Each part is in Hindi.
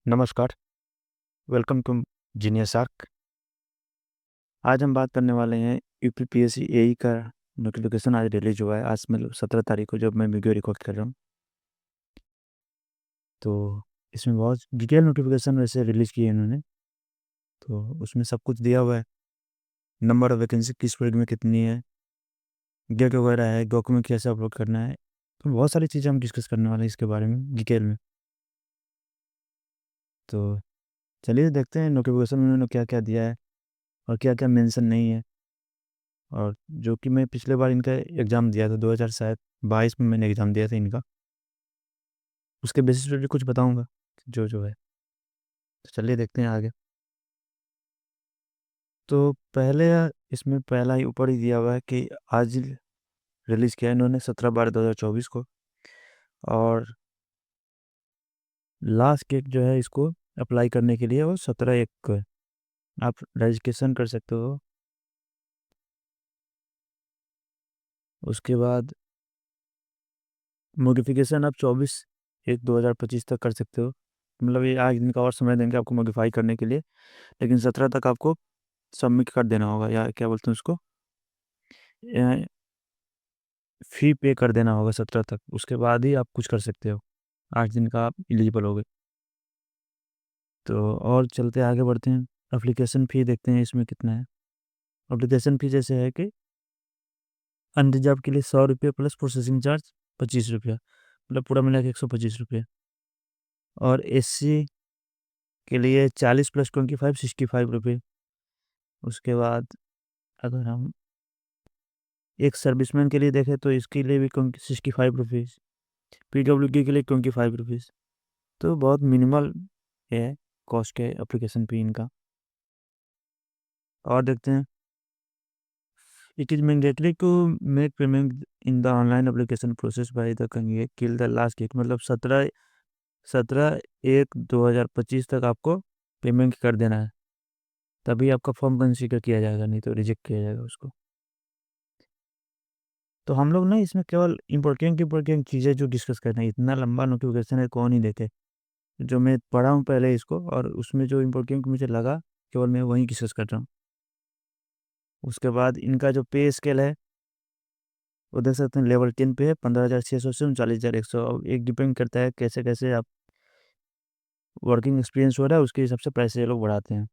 नमस्कार, वेलकम टू जीनियस आर्क। आज हम बात करने वाले हैं यूपीपीएससी एई का नोटिफिकेशन आज रिलीज हुआ है। आज मतलब 17 तारीख को जब मैं वीडियो रिकॉर्ड कर रहा हूँ, तो इसमें बहुत डिटेल नोटिफिकेशन वैसे रिलीज की है इन्होंने। तो उसमें सब कुछ दिया हुआ है, नंबर ऑफ वैकेंसी किस फील्ड में कितनी है, डेट वगैरह है, डॉक्यूमेंट कैसे अपलोड करना है। तो बहुत सारी चीज़ें हम डिस्कस करने वाले हैं इसके बारे में डिटेल में। तो चलिए देखते हैं नोटिफिकेशन में उन्होंने क्या क्या दिया है और क्या क्या मेंशन नहीं है। और जो कि मैं पिछले बार इनका एग्ज़ाम दिया था 2000 शायद 22 में मैंने एग्ज़ाम दिया था इनका, उसके बेसिस पे भी कुछ बताऊंगा जो है। तो चलिए देखते हैं आगे। तो पहले इसमें पहला ही ऊपर ही दिया हुआ है कि आज रिलीज़ किया है इन्होंने 17/12/2024 को। और लास्ट डेट जो है इसको अप्लाई करने के लिए वो 17/1 को है। आप रजिस्ट्रेशन कर सकते हो। उसके बाद मॉडिफिकेशन आप 24/1/2025 तक कर सकते हो। मतलब ये 8 दिन का और समय देंगे आपको मॉडिफाई करने के लिए, लेकिन 17 तक आपको सबमिट कर देना होगा, या क्या बोलते हैं उसको, फ़ी पे कर देना होगा 17 तक। उसके बाद ही आप कुछ कर सकते हो, 8 दिन का आप एलिजिबल हो गए। तो और चलते आगे बढ़ते हैं, एप्लीकेशन फ़ी देखते हैं इसमें कितना है। एप्लीकेशन फ़ी जैसे है कि अनरिजर्व के लिए 100 रुपये प्लस प्रोसेसिंग चार्ज 25 रुपया, मतलब पूरा मिला के 125 रुपये। और एससी के लिए 40 प्लस 25 65 रुपये। उसके बाद अगर हम एक सर्विसमैन के लिए देखें तो इसके लिए भी 65 रुपीज़, पीडब्ल्यूडी के लिए 25 रुपीज़। तो बहुत मिनिमल है कॉस्ट है एप्लीकेशन फ़ी इनका। और देखते हैं, it is mandatory to make payment in the online application process by the candidate till the last date, मतलब 17/1/2025 तक आपको पेमेंट कर देना है, तभी आपका फॉर्म कंसीडर किया जाएगा, नहीं तो रिजेक्ट किया जाएगा उसको। तो हम लोग ना इसमें केवल इम्पोर्टेंट चीज़ें जो डिस्कस करना है, इतना लंबा नोटिफिकेशन है कौन ही देखे। जो मैं पढ़ा हूँ पहले इसको, और उसमें जो इम्पोर्टेंट मुझे लगा केवल मैं वही डिस्कस कर रहा हूँ। उसके बाद इनका जो पे स्केल है वो देख सकते हैं, लेवल 10 पे है 15,600 से 39,100। अब एक डिपेंड करता है कैसे कैसे आप वर्किंग एक्सपीरियंस हो रहा है, उसके हिसाब से पैसे ये लोग बढ़ाते हैं।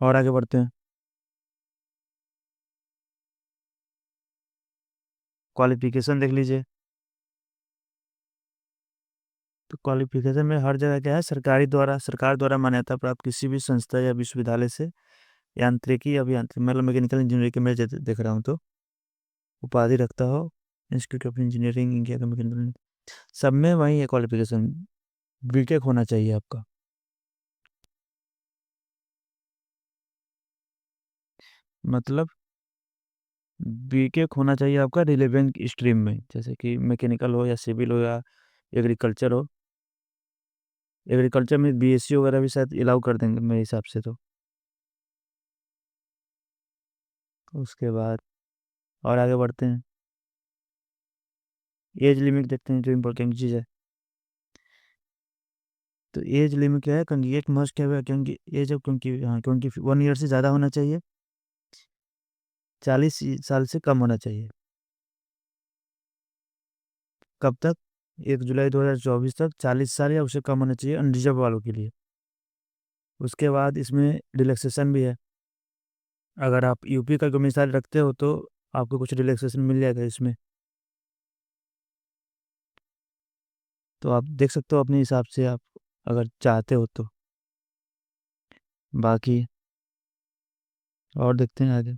और आगे बढ़ते हैं, क्वालिफिकेशन देख लीजिए। तो क्वालिफिकेशन में हर जगह क्या है, सरकार द्वारा मान्यता प्राप्त किसी भी संस्था या विश्वविद्यालय से यांत्रिकी अभियांत्रिकी मतलब मैकेनिकल इंजीनियरिंग के मैं देख रहा हूँ तो उपाधि रखता हो, इंस्टीट्यूट ऑफ इंजीनियरिंग इंडिया का मैकेनिकल, सब में वही है क्वालिफिकेशन, बीटेक होना चाहिए आपका। मतलब बीटेक होना चाहिए आपका रिलेवेंट स्ट्रीम में, जैसे कि मैकेनिकल हो या सिविल हो या एग्रीकल्चर हो। एग्रीकल्चर में बीएससी वगैरह भी शायद अलाउ कर देंगे मेरे हिसाब से। तो उसके बाद और आगे बढ़ते हैं, एज लिमिट देखते हैं जो इम्पोर्टेंट चीज़ है। तो एज लिमिट क्या है, कैंडिडेट मस्ट हैव क्योंकि एज ऑफ क्योंकि हाँ 21 ईयर से ज़्यादा होना चाहिए, 40 साल से कम होना चाहिए। कब तक, 1 जुलाई 2024 तक 40 साल या उससे कम होना चाहिए अनरिजर्व वालों के लिए। उसके बाद इसमें रिलैक्सेशन भी है, अगर आप यूपी का डोमिसाइल रखते हो तो आपको कुछ रिलैक्सेशन मिल जाएगा इसमें। तो आप देख सकते हो अपने हिसाब से, आप अगर चाहते हो तो। बाकी और देखते हैं आगे।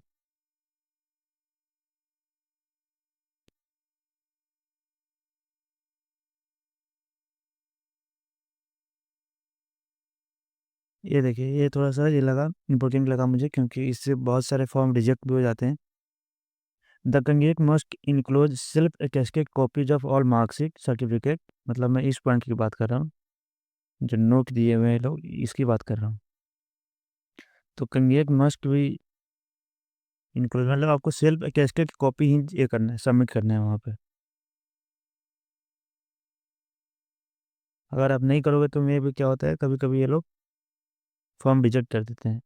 ये देखिए, ये थोड़ा सा ये लगा इम्पोर्टेंट लगा मुझे, क्योंकि इससे बहुत सारे फॉर्म रिजेक्ट भी हो जाते हैं। The candidate must enclose self attested copies of all marksheet certificate, मतलब मैं इस पॉइंट की बात कर रहा हूँ, जो नोट दिए हुए हैं लोग इसकी बात कर रहा हूँ। तो कैंडिडेट मस्ट भी इनक्लूड, मतलब आपको सेल्फ अटेस्टेड कॉपी ही ये करना है, सबमिट करना है वहाँ पे। अगर आप नहीं करोगे तो मे भी क्या होता है, कभी कभी ये लोग फॉर्म रिजेक्ट कर देते हैं।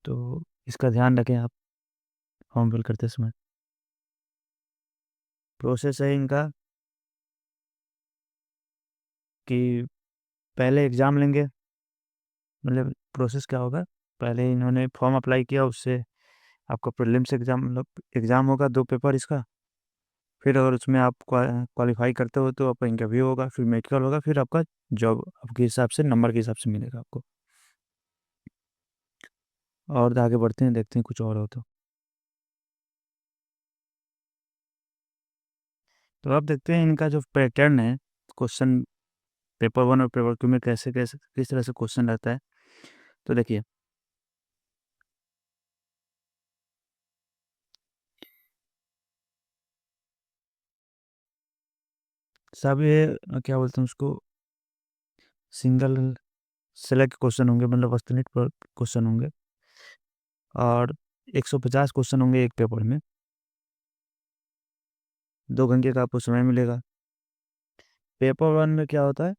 तो इसका ध्यान रखें आप फॉर्म फिल करते समय। प्रोसेस है इनका कि पहले एग्ज़ाम लेंगे। मतलब प्रोसेस क्या होगा, पहले इन्होंने फॉर्म अप्लाई किया, उससे आपका प्रीलिम्स एग्ज़ाम, मतलब एग्ज़ाम होगा 2 पेपर इसका। फिर अगर उसमें आप क्वालिफाई करते हो तो आपका इंटरव्यू होगा, फिर मेडिकल होगा, फिर आपका जॉब आपके हिसाब से, नंबर के हिसाब से मिलेगा आपको। और आगे बढ़ते हैं, देखते हैं कुछ और हो तो अब देखते हैं इनका जो पैटर्न है, क्वेश्चन पेपर 1 और पेपर 2 में कैसे कैसे किस तरह से क्वेश्चन रहता है। तो देखिए, सब ये क्या बोलते हैं उसको, सिंगल सेलेक्ट क्वेश्चन होंगे, मतलब वस्तुनिष्ठ पर क्वेश्चन होंगे, और 150 क्वेश्चन होंगे एक पेपर में। 2 घंटे का आपको समय मिलेगा। पेपर 1 में क्या होता है,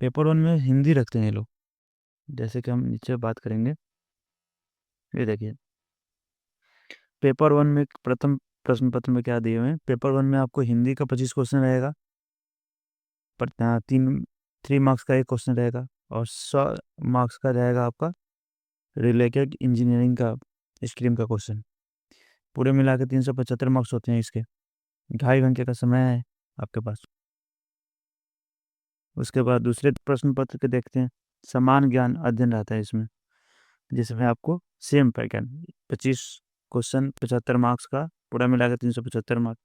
पेपर 1 में हिंदी रखते हैं ये लोग, जैसे कि हम नीचे बात करेंगे। ये देखिए, पेपर 1 में प्रथम प्रश्न पत्र में क्या दिए हुए हैं, पेपर 1 में आपको हिंदी का 25 क्वेश्चन रहेगा, पर 3 मार्क्स का एक क्वेश्चन रहेगा, और 100 मार्क्स का रहेगा आपका रिलेटेड इंजीनियरिंग का स्ट्रीम का क्वेश्चन। पूरे मिला के 375 मार्क्स होते हैं इसके। 2.5 घंटे का समय है आपके पास। उसके बाद दूसरे प्रश्न पत्र के देखते हैं। समान ज्ञान अध्ययन रहता है इसमें, जिसमें आपको सेम पैटर्न, 25 क्वेश्चन, 75 मार्क्स का, पूरा मिला के 375 मार्क्स,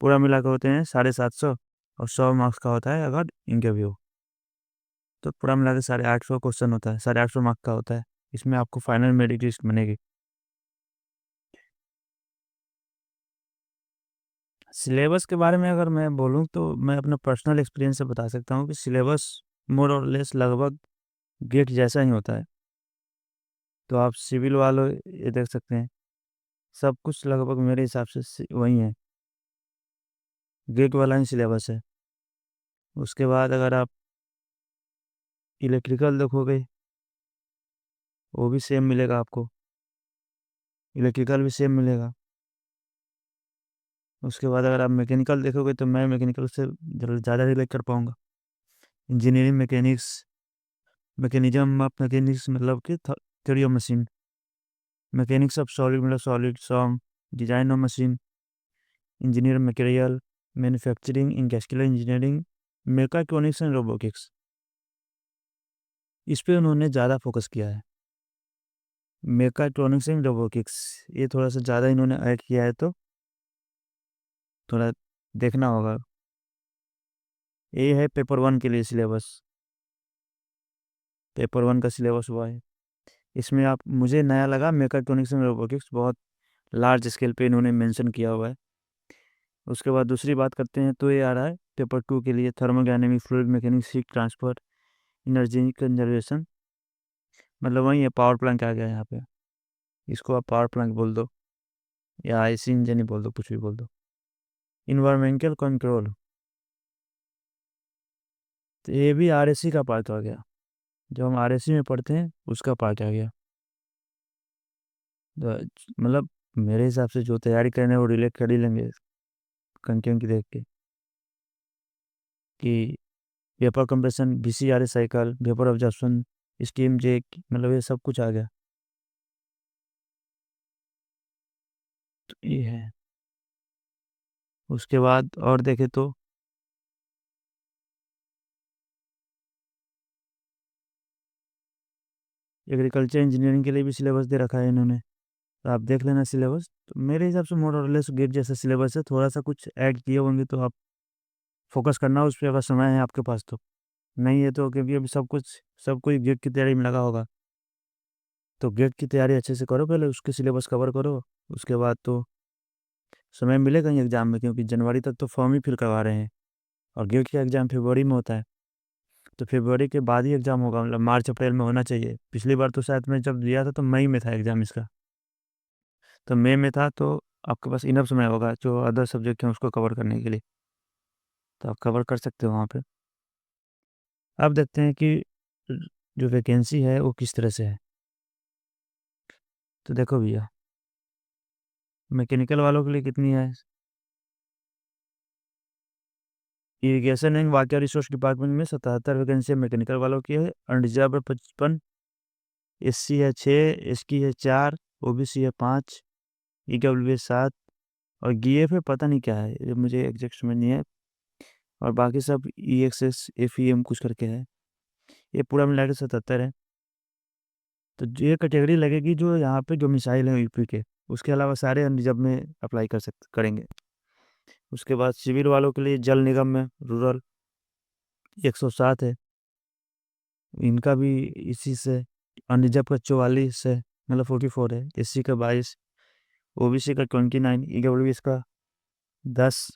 पूरा मिला के होते हैं 750, और 100 मार्क्स का होता है अगर इंटरव्यू। तो पूरा मिला के 850 क्वेश्चन होता है, 850 मार्क्स का होता है। इसमें आपको फाइनल मेरिट लिस्ट बनेगी। सिलेबस के बारे में अगर मैं बोलूँ तो मैं अपना पर्सनल एक्सपीरियंस से बता सकता हूँ कि सिलेबस मोर और लेस लगभग गेट जैसा ही होता है। तो आप सिविल वालों ये देख सकते हैं, सब कुछ लगभग मेरे हिसाब से वही है, गेट वाला ही सिलेबस है। उसके बाद अगर आप इलेक्ट्रिकल देखोगे, वो भी सेम मिलेगा आपको, इलेक्ट्रिकल भी सेम मिलेगा। उसके बाद अगर आप मैकेनिकल देखोगे तो मैं मैकेनिकल से ज़्यादा रिलेट कर पाऊँगा। Engineering mechanics, mechanism of mechanics, मतलब कि theory of machine, mechanics of solid मतलब solid song, design of machine, engineer material, manufacturing, industrial engineering, mechatronics and robotics, इस पे उन्होंने ज़्यादा फोकस किया है। मेकाट्रॉनिक्स एंड रोबोटिक्स ये थोड़ा सा ज़्यादा इन्होंने ऐड किया है, तो थोड़ा देखना होगा। ये है पेपर 1 के लिए सिलेबस, पेपर 1 का सिलेबस हुआ है। इसमें आप, मुझे नया लगा, मेकाट्रॉनिक्स एंड रोबोटिक्स बहुत लार्ज स्केल पे इन्होंने मेंशन किया हुआ है। उसके बाद दूसरी बात करते हैं, तो ये आ रहा है पेपर 2 के लिए, thermodynamic, fluid mechanics, heat transfer, energy conservation, मतलब वही है, पावर प्लांट आ गया यहाँ पे। इसको आप पावर प्लांट बोल दो, या आईसी इंजन ही बोल दो, कुछ भी बोल दो। इन्वायरमेंटल कंट्रोल, तो ये भी आरएससी का पार्ट आ गया, जो हम आरएससी में पढ़ते हैं उसका पार्ट आ गया। तो मतलब मेरे हिसाब से जो तैयारी करने वो रिलेट कर ही लेंगे कंटेंट की देख के, कि vapour compression, VCRS cycle, vapour absorption, steam jet, मतलब ये सब कुछ आ गया। तो ये है। उसके बाद और देखे तो एग्रीकल्चर इंजीनियरिंग के लिए भी सिलेबस दे रखा है इन्होंने, तो आप देख लेना सिलेबस। तो मेरे हिसाब से मोर और लेस गेट जैसा सिलेबस है, थोड़ा सा कुछ ऐड किए होंगे तो आप फोकस करना उस पर, अगर समय है आपके पास तो। नहीं है तो, क्योंकि अभी सब कोई गेट की तैयारी में लगा होगा, तो गेट की तैयारी अच्छे से करो, पहले उसके सिलेबस कवर करो। उसके बाद तो समय मिलेगा ही एग्जाम में, क्योंकि जनवरी तक तो फॉर्म ही फिल करवा रहे हैं, और गेट का एग्जाम फरवरी में होता है। तो फरवरी के बाद ही एग्जाम होगा, मतलब मार्च अप्रैल में होना चाहिए। पिछली बार तो शायद मैं जब दिया था तो मई में था एग्जाम इसका। तो मई में था, तो आपके पास इनफ समय होगा जो अदर सब्जेक्ट हैं उसको कवर करने के लिए, तो आप कवर कर सकते हो वहाँ पे। अब देखते हैं कि जो वैकेंसी है वो किस तरह से है। तो देखो भैया, मैकेनिकल वालों के लिए कितनी है। Irrigation and water resource department में 77 वैकेंसी मैकेनिकल वालों की है। अनरिजर्व 55, एससी है 6, एसटी है 4, ओबीसी है 5, ईडब्ल्यू 7 और ईएफ है, पता नहीं क्या है ये, मुझे एग्जैक्ट समझ नहीं है। और बाकी सब ईएक्सएस एफईएम कुछ करके है। ये पूरा मिला के 77 है। तो ये कैटेगरी लगेगी जो यहाँ पे जो मिसाइल है यूपी के, उसके अलावा सारे अनरिजर्व में अप्लाई कर सकते करेंगे। उसके बाद सिविल वालों के लिए जल निगम में रूरल 107 है, इनका भी इसी से। अनरिजर्व का 44 है, मतलब 44 है। एससी का 22, ओबीसी का 29, ईडब्ल्यूएस का 10।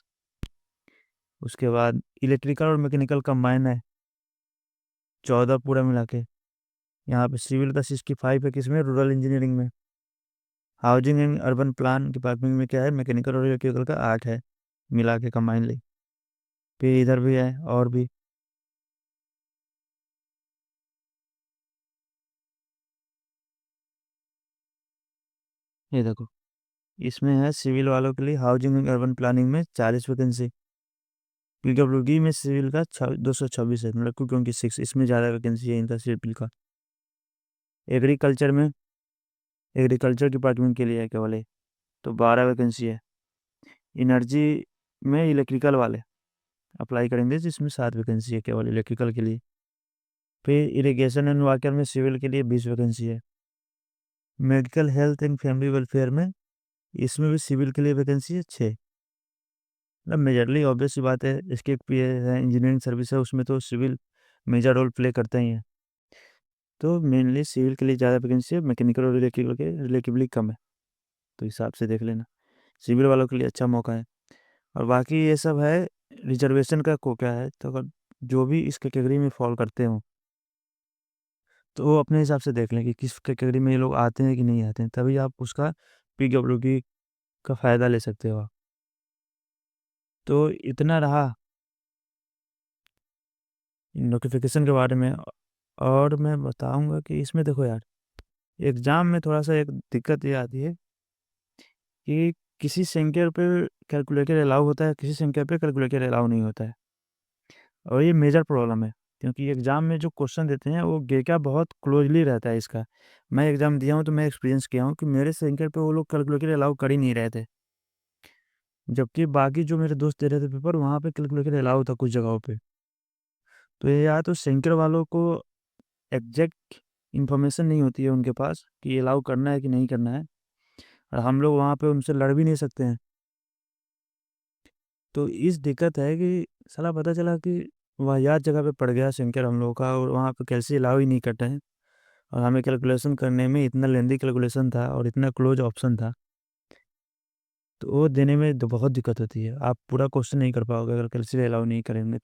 उसके बाद इलेक्ट्रिकल और मैकेनिकल कंबाइन है 14 पूरा मिला के। यहाँ पे सिविल का 65 है, किसमें, रूरल इंजीनियरिंग में। Housing and urban plan department में क्या है, मैकेनिकल और इलेक्ट्रिकल का 8 है मिला के कंबाइनली। फिर इधर भी है और भी। ये देखो, इसमें है सिविल वालों के लिए हाउसिंग एंड अर्बन प्लानिंग में 40 वैकेंसी। पीडब्ल्यूडी में सिविल का 226 है, मतलब 226। इसमें ज़्यादा वैकेंसी है इनका सिविल का। एग्रीकल्चर में, एग्रीकल्चर डिपार्टमेंट के लिए है केवल ये, तो 12 वैकेंसी है। इनर्जी में इलेक्ट्रिकल वाले अप्लाई करेंगे, जिसमें 7 वैकेंसी है केवल इलेक्ट्रिकल के लिए। फिर इरिगेशन एंड वाटर में सिविल के लिए 20 वैकेंसी है। Medical health and family welfare में, इसमें भी सिविल के लिए वैकेंसी है 6। मतलब मेजरली ऑब्वियस सी बात है, इसके पी है इंजीनियरिंग सर्विस है, उसमें तो सिविल मेजर रोल प्ले करते ही हैं। तो मेनली सिविल के लिए ज़्यादा वैकेंसी है, मैकेनिकल और इलेक्ट्रिकल के रिलेटिवली कम है। तो हिसाब से देख लेना, सिविल वालों के लिए अच्छा मौका है। और बाकी ये सब है रिजर्वेशन का को क्या है, तो अगर जो भी इस कैटेगरी में फॉल करते हो तो वो अपने हिसाब से देख लें कि किस कैटेगरी में ये लोग आते हैं कि नहीं आते हैं, तभी आप उसका पीडब्ल्यूडी का फ़ायदा ले सकते हो आप। तो इतना रहा नोटिफिकेशन के बारे में। और मैं बताऊंगा कि इसमें देखो यार, एग्ज़ाम में थोड़ा सा एक दिक्कत ये आती है कि किसी सेंटर पे कैलकुलेटर अलाउ होता है, किसी सेंटर पे कैलकुलेटर अलाउ नहीं होता है। और ये मेजर प्रॉब्लम है, क्योंकि एग्ज़ाम में जो क्वेश्चन देते हैं वो डेटा बहुत क्लोजली रहता है इसका। मैं एग्ज़ाम दिया हूँ तो मैं एक्सपीरियंस किया हूँ कि मेरे सेंटर पे वो लोग कैलकुलेटर अलाउ कर ही नहीं रहे थे, जबकि बाकी जो मेरे दोस्त दे रहे थे पेपर वहाँ पे कैलकुलेटर अलाउ था कुछ जगहों पे। तो ये या तो सेंटर वालों को एग्जैक्ट इन्फॉर्मेशन नहीं होती है उनके पास कि अलाउ करना है कि नहीं करना है, और हम लोग वहाँ पे उनसे लड़ भी नहीं सकते हैं। तो इस दिक्कत है कि साला पता चला कि वाहियात जगह पे पड़ गया सेंटर हम लोगों का, और वहाँ पे कैसे अलाउ ही नहीं करते हैं। और हमें कैलकुलेशन करने में इतना लेंदी कैलकुलेशन था और इतना क्लोज ऑप्शन था, तो वो देने में तो बहुत दिक्कत होती है। आप पूरा क्वेश्चन नहीं कर पाओगे अगर कैलकुलेशन अलाउ नहीं करेंगे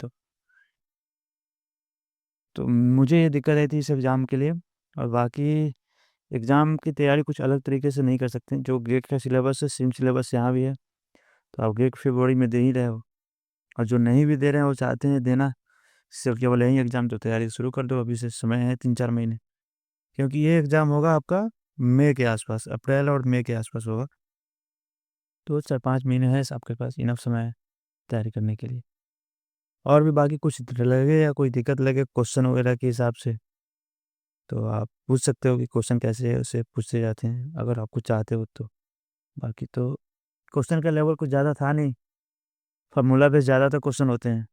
तो मुझे ये दिक्कत आई थी इस एग्ज़ाम के लिए। और बाकी एग्ज़ाम की तैयारी कुछ अलग तरीके से नहीं कर सकते। जो गेट का सिलेबस है, सेम सिलेबस यहाँ भी है, तो आप गेट फरवरी में दे ही रहे हो। और जो नहीं भी दे रहे हैं वो चाहते हैं देना, सिर्फ केवल यही एग्ज़ाम, तो तैयारी शुरू कर दो, अभी से समय है 3-4 महीने। क्योंकि ये एग्ज़ाम होगा आपका मई के आसपास, अप्रैल और मई के आसपास होगा। तो 4-5 महीने है आपके पास, इनफ समय है तैयारी करने के लिए। और भी बाकी कुछ लगे या कोई दिक्कत लगे क्वेश्चन वगैरह के हिसाब से, तो आप पूछ सकते हो कि क्वेश्चन कैसे उसे पूछे जाते हैं, अगर आप कुछ चाहते हो तो। बाकी तो क्वेश्चन का लेवल कुछ ज़्यादा था नहीं, फार्मूला बेस ज़्यादातर क्वेश्चन होते हैं,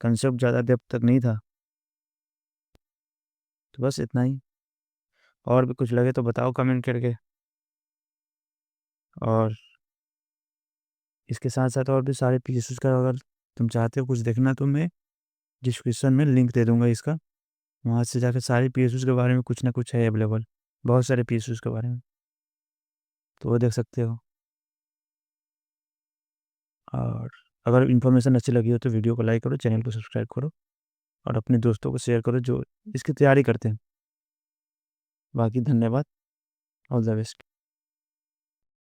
कंसेप्ट ज़्यादा डेप्थ तक नहीं था। तो बस इतना ही। और भी कुछ लगे तो बताओ कमेंट करके। और इसके साथ साथ और भी सारे पीएसयूज का अगर तुम चाहते हो कुछ देखना, तो मैं डिस्क्रिप्शन में लिंक दे दूंगा इसका, वहाँ से जाकर सारे पीएसयूज के बारे में कुछ ना कुछ है अवेलेबल, बहुत सारे पीएसयूज के बारे में, तो वो देख सकते हो। और अगर इन्फॉर्मेशन अच्छी लगी हो तो वीडियो को लाइक करो, चैनल को सब्सक्राइब करो, और अपने दोस्तों को शेयर करो जो इसकी तैयारी करते हैं। बाकी धन्यवाद, ऑल द बेस्ट।